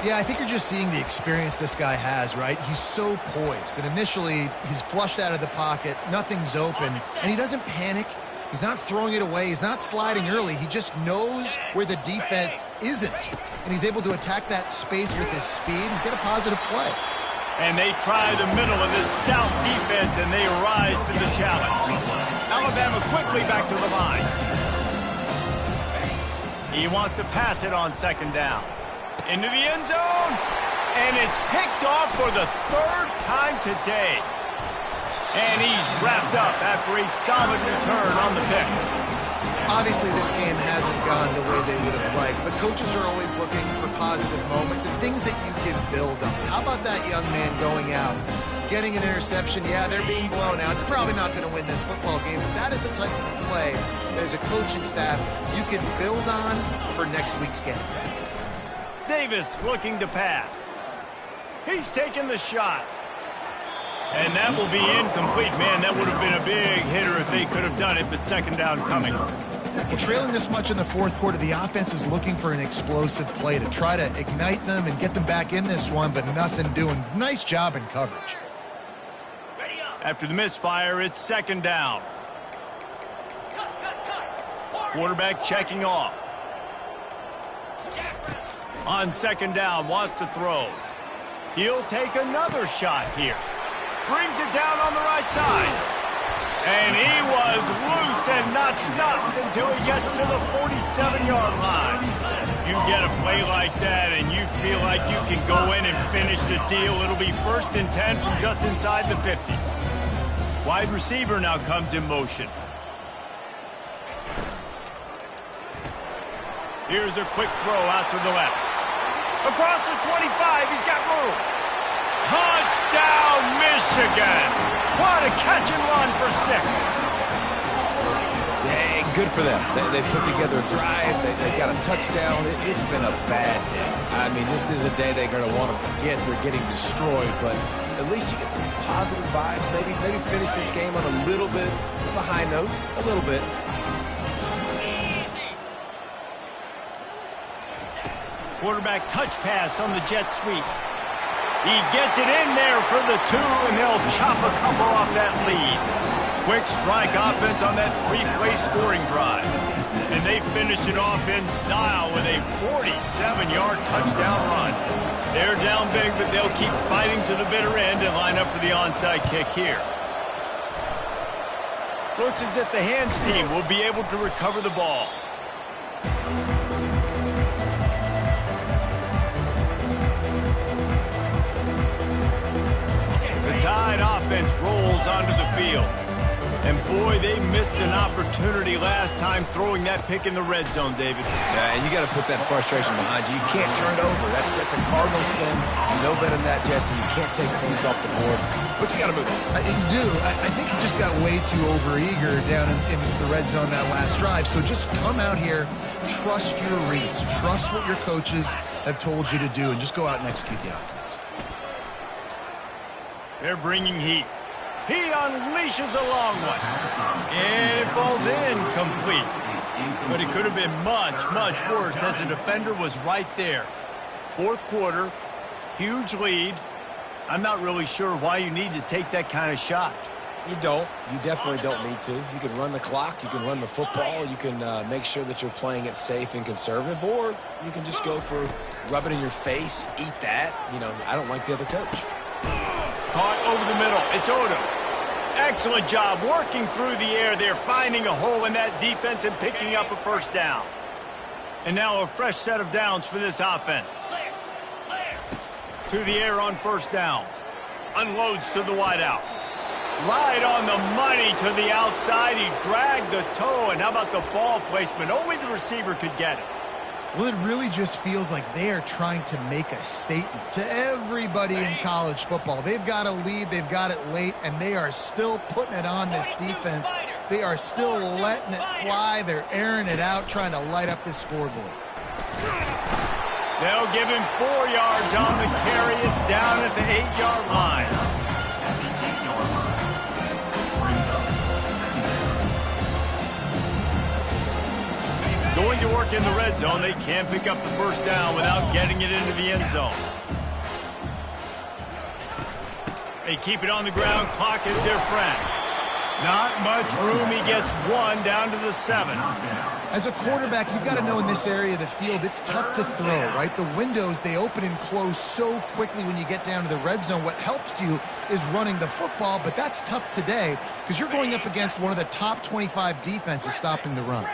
Yeah, I think you're just seeing the experience this guy has, right? He's so poised that initially he's flushed out of the pocket, nothing's open, and he doesn't panic. He's not throwing it away. He's not sliding early. He just knows where the defense isn't, and he's able to attack that space with his speed and get a positive play. And they try the middle of this stout defense, and they rise to the challenge. Alabama quickly back to the line. He wants to pass it on second down. Into the end zone, and it's picked off for the third time today. And he's wrapped up after a solid return on the pick. Obviously, this game hasn't gone the way they would have liked, but coaches are always looking for positive moments and things that you can build on. How about that young man going out, getting an interception? Yeah, they're being blown out. They're probably not going to win this football game, but that is the type of play that as a coaching staff you can build on for next week's game. Davis looking to pass. He's taking the shot. And that will be incomplete. Man, that would have been a big hitter if they could have done it, but second down coming. Well, trailing this much in the fourth quarter, the offense is looking for an explosive play to try to ignite them and get them back in this one, but nothing doing. Nice job in coverage. After the misfire, it's second down. Quarterback checking off. On second down, wants to throw. He'll take another shot here. Brings it down on the right side. And he was loose and not stopped until he gets to the 47-yard line. You get a play like that and you feel like you can go in and finish the deal. It'll be 1st and 10 from just inside the 50. Wide receiver now comes in motion. Here's a quick throw out to the left. Across the 25, he's got room. Touchdown, Michigan! What a catch and run for 6. Yeah, good for them. They put together a drive. They got a touchdown. It's been a bad day. I mean, this is a day they're going to want to forget. They're getting destroyed, but at least you get some positive vibes. Maybe finish this game on a little bit of a high note. A little bit. Quarterback touch pass on the jet sweep. He gets it in there for the 2, and they'll chop a couple off that lead. Quick strike offense on that 3-play scoring drive. And they finish it off in style with a 47-yard touchdown run. They're down big, but they'll keep fighting to the bitter end and line up for the onside kick here. Looks as if the hands team will be able to recover the ball. Tide offense rolls onto the field. And boy, they missed an opportunity last time throwing that pick in the red zone, David. Yeah, and you got to put that frustration behind you. You can't turn it over. That's a cardinal sin. You know better than that, Jesse. You can't take points off the board. But you got to move on. You do. I think he just got way too overeager down in the red zone that last drive. So just come out here, trust your reads, trust what your coaches have told you to do, and just go out and execute the offense. They're bringing heat. He unleashes a long one. And it falls incomplete. But it could have been much, much worse as the defender was right there. Fourth quarter, huge lead. I'm not really sure why you need to take that kind of shot. You don't. You definitely don't need to. You can run the clock. You can run the football. You can make sure that you're playing it safe and conservative. Or you can just go for rub it in your face, eat that. You know, I don't like the other coach. Caught over the middle. It's Odom. Excellent job working through the air there, finding a hole in that defense and picking up a first down. And now a fresh set of downs for this offense. To the air on first down. Unloads to the wideout. Right on the money to the outside. He dragged the toe. And how about the ball placement? Only the receiver could get it. Well, it really just feels like they are trying to make a statement to everybody in college football. They've got a lead, they've got it late, and they are still putting it on this defense. They are still letting it fly. They're airing it out, trying to light up this scoreboard. They'll give him 4 yards on the carry. It's down at the 8-yard line. Going to work in the red zone, they can't pick up the first down without getting it into the end zone. They keep it on the ground. Clock is their friend. Not much room. He gets 1 down to the 7. As a quarterback, you've got to know in this area of the field, it's tough to throw, right? The windows, they open and close so quickly when you get down to the red zone. What helps you is running the football, but that's tough today because you're going up against one of the top 25 defenses stopping the run.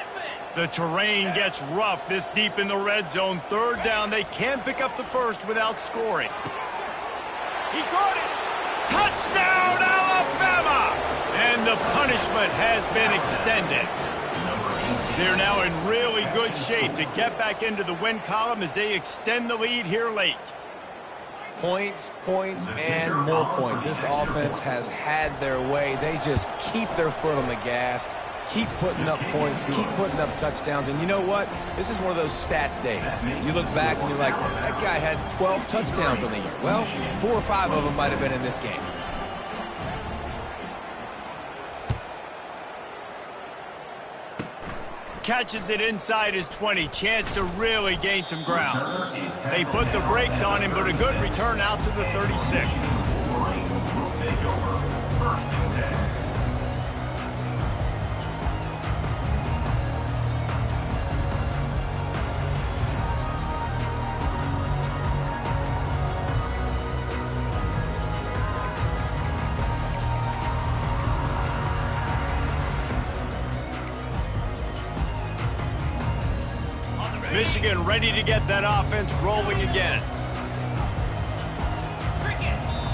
The terrain gets rough this deep in the red zone. Third down, they can't pick up the first without scoring. He caught it. Touchdown, Alabama! And the punishment has been extended. They're now in really good shape to get back into the win column as they extend the lead here late. Points, points, and more points. This offense has had their way. They just keep their foot on the gas, keep putting up points, keep putting up touchdowns. And you know what? This is one of those stats days. You look back and you're like, that guy had 12 touchdowns on the year. Well, 4 or 5 of them might have been in this game. Catches it inside his 20. Chance to really gain some ground. They put the brakes on him, but a good return out to the 36. Wolverines will take over 1st and 10. Michigan ready to get that offense rolling again.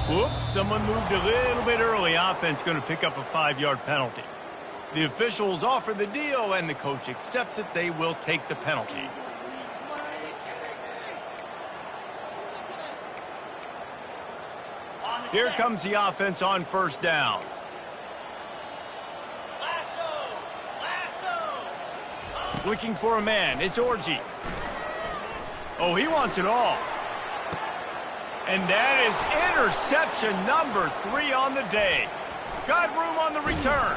Whoops, someone moved a little bit early. Offense going to pick up a 5-yard penalty. The officials offer the deal, and the coach accepts it. They will take the penalty. Here comes the offense on 1st down. Looking for a man. It's Orji. Oh, he wants it all. And that is interception number 3 on the day. Got room on the return.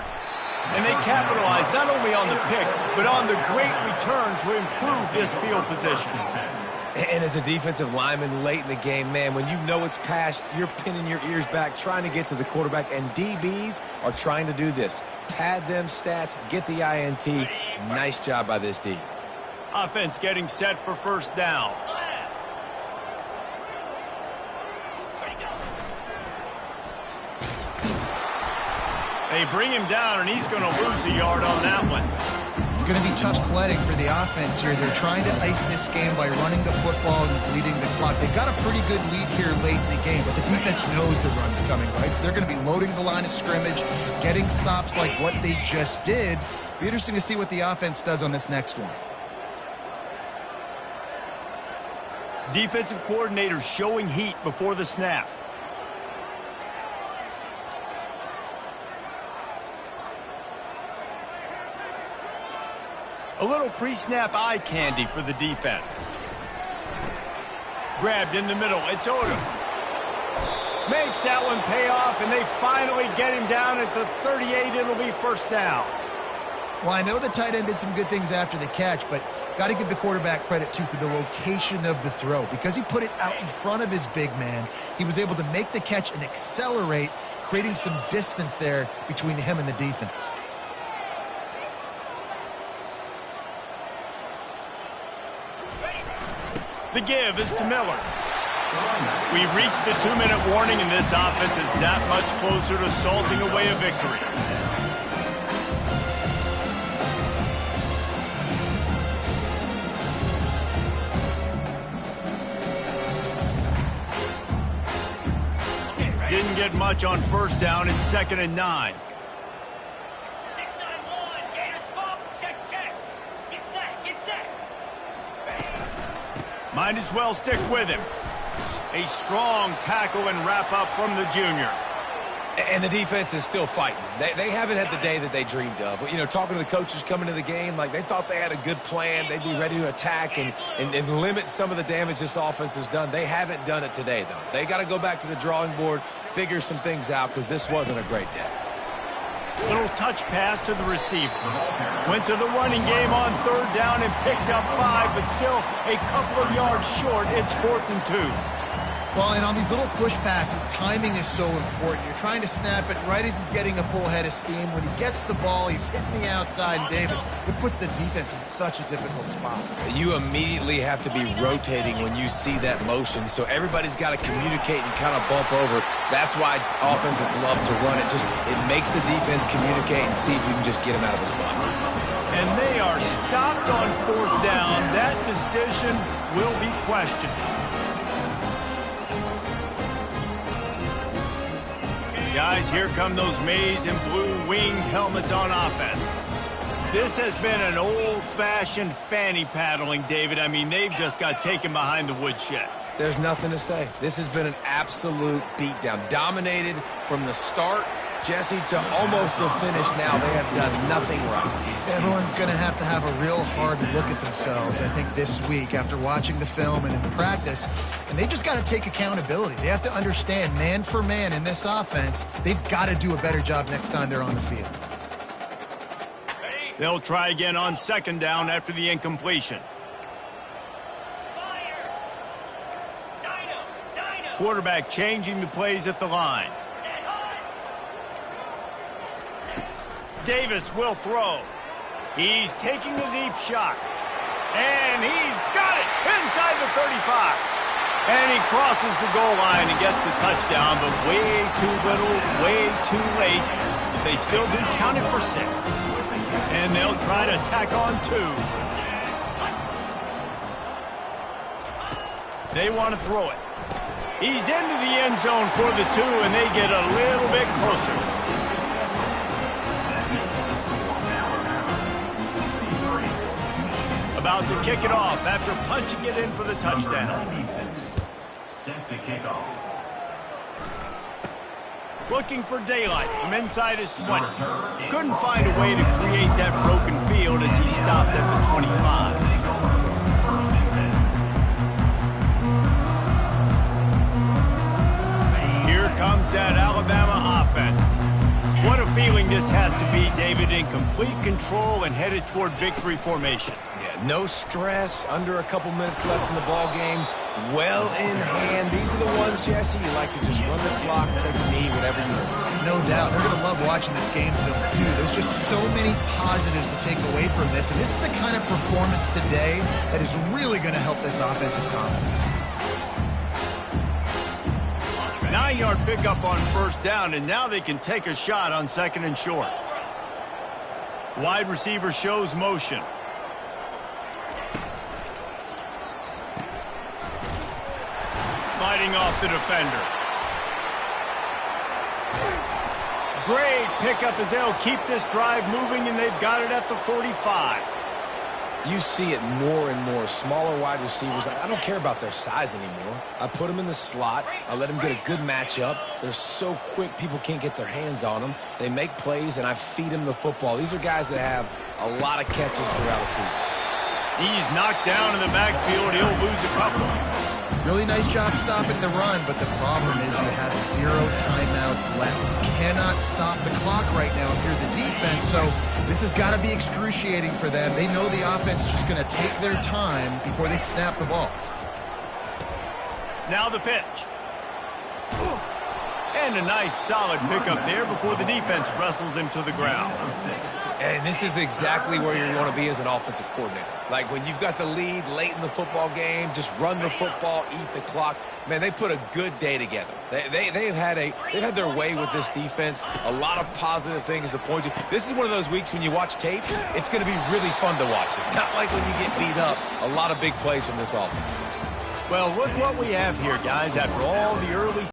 And they capitalized not only on the pick, but on the great return to improve this field position. And as a defensive lineman late in the game, man, when you know it's pass, you're pinning your ears back, trying to get to the quarterback, and DBs are trying to do this. Pad them stats, get the INT. Nice job by this D. Offense getting set for 1st down. They bring him down, and he's going to lose a yard on that one. It's going to be tough sledding for the offense here. They're trying to ice this game by running the football and bleeding the clock. They've got a pretty good lead here late in the game, but the defense knows the run's coming, right? So they're going to be loading the line of scrimmage, getting stops like what they just did. Be interesting to see what the offense does on this next one. Defensive coordinator showing heat before the snap. A little pre-snap eye candy for the defense. Grabbed in the middle. It's Odom. Makes that one pay off, and they finally get him down at the 38. It'll be 1st down. Well, I know the tight end did some good things after the catch, but got to give the quarterback credit, too, for the location of the throw. Because he put it out in front of his big man, he was able to make the catch and accelerate, creating some distance there between him and the defense. The give is to Miller. We've reached the 2-minute warning, and this offense is that much closer to salting away a victory. Didn't get much on 1st down. It's 2nd and 9. 6-9-1. Gators bump. Check. Get set. Might as well stick with him. A strong tackle and wrap up from the junior. And the defense is still fighting. They haven't had the day that they dreamed of. You know, talking to the coaches coming to the game, like they thought they had a good plan. They'd be ready to attack and limit some of the damage this offense has done. They haven't done it today, though. They got to go back to the drawing board, figure some things out, because this wasn't a great day. Little touch pass to the receiver. Went to the running game on 3rd down and picked up 5, but still a couple of yards short. It's 4th and 2. Well, and on these little push passes, timing is so important. You're trying to snap it right as he's getting a full head of steam. When he gets the ball, he's hitting the outside, and David, it puts the defense in such a difficult spot. You immediately have to be rotating when you see that motion, so everybody's got to communicate and kind of bump over. That's why offenses love to run it. It makes the defense communicate and see if you can just get them out of the spot. And they are stopped on 4th down. That decision will be questioned. Guys, here come those maize and blue winged helmets on offense. This has been an old-fashioned fanny paddling, David. I mean, they've just got taken behind the woodshed. There's nothing to say. This has been an absolute beatdown. Dominated from the start, Jesse, to almost the finish now. They have done nothing right. Everyone's going to have a real hard look at themselves, I think, this week after watching the film and in practice. And they've just got to take accountability. They have to understand, man for man in this offense, they've got to do a better job next time they're on the field. They'll try again on second down after the incompletion. Quarterback changing the plays at the line. Davis will throw. He's taking a deep shot. And he's got it inside the 35. And he crosses the goal line and gets the touchdown, but way too little, way too late. They still do count it for 6. And they'll try to tack on 2. They want to throw it. He's into the end zone for the 2, and they get a little bit closer. About to kick it off after punching it in for the touchdown. Set to kick off. Looking for daylight from inside his 20. Couldn't find a way to create that broken field as he stopped at the 25. Here comes that Alabama offense. What a feeling this has to be, David, in complete control and headed toward victory formation. Yeah, no stress, under a couple minutes left in the ball game, well in hand. These are the ones, Jesse, you like to just run the clock, take a knee, whatever you want. No doubt. They're going to love watching this game film, too. There's just so many positives to take away from this, and this is the kind of performance today that is really going to help this offense's confidence. 9-yard pickup on first down, and now they can take a shot on second and short. Wide receiver shows motion. Fighting off the defender. Great pickup as they'll keep this drive moving, and they've got it at the 45. You see it more and more. Smaller wide receivers, I don't care about their size anymore. I put them in the slot. I let them get a good matchup. They're so quick, people can't get their hands on them. They make plays, and I feed them the football. These are guys that have a lot of catches throughout a season. He's knocked down in the backfield. He'll lose a couple. Really nice job stopping the run, but the problem is you have 0 timeouts left. You cannot stop the clock right now if you're the defense, so this has got to be excruciating for them. They know the offense is just going to take their time before they snap the ball. Now the pitch. And a nice solid pickup there before the defense wrestles him to the ground. And this is exactly where you want to be as an offensive coordinator. Like when you've got the lead late in the football game, just run the football, eat the clock. Man, they put a good day together. They've had their way with this defense. A lot of positive things to point to. This is one of those weeks when you watch tape, it's going to be really fun to watch it. Not like when you get beat up. A lot of big plays from this offense. Well, look what we have here, guys. After all the early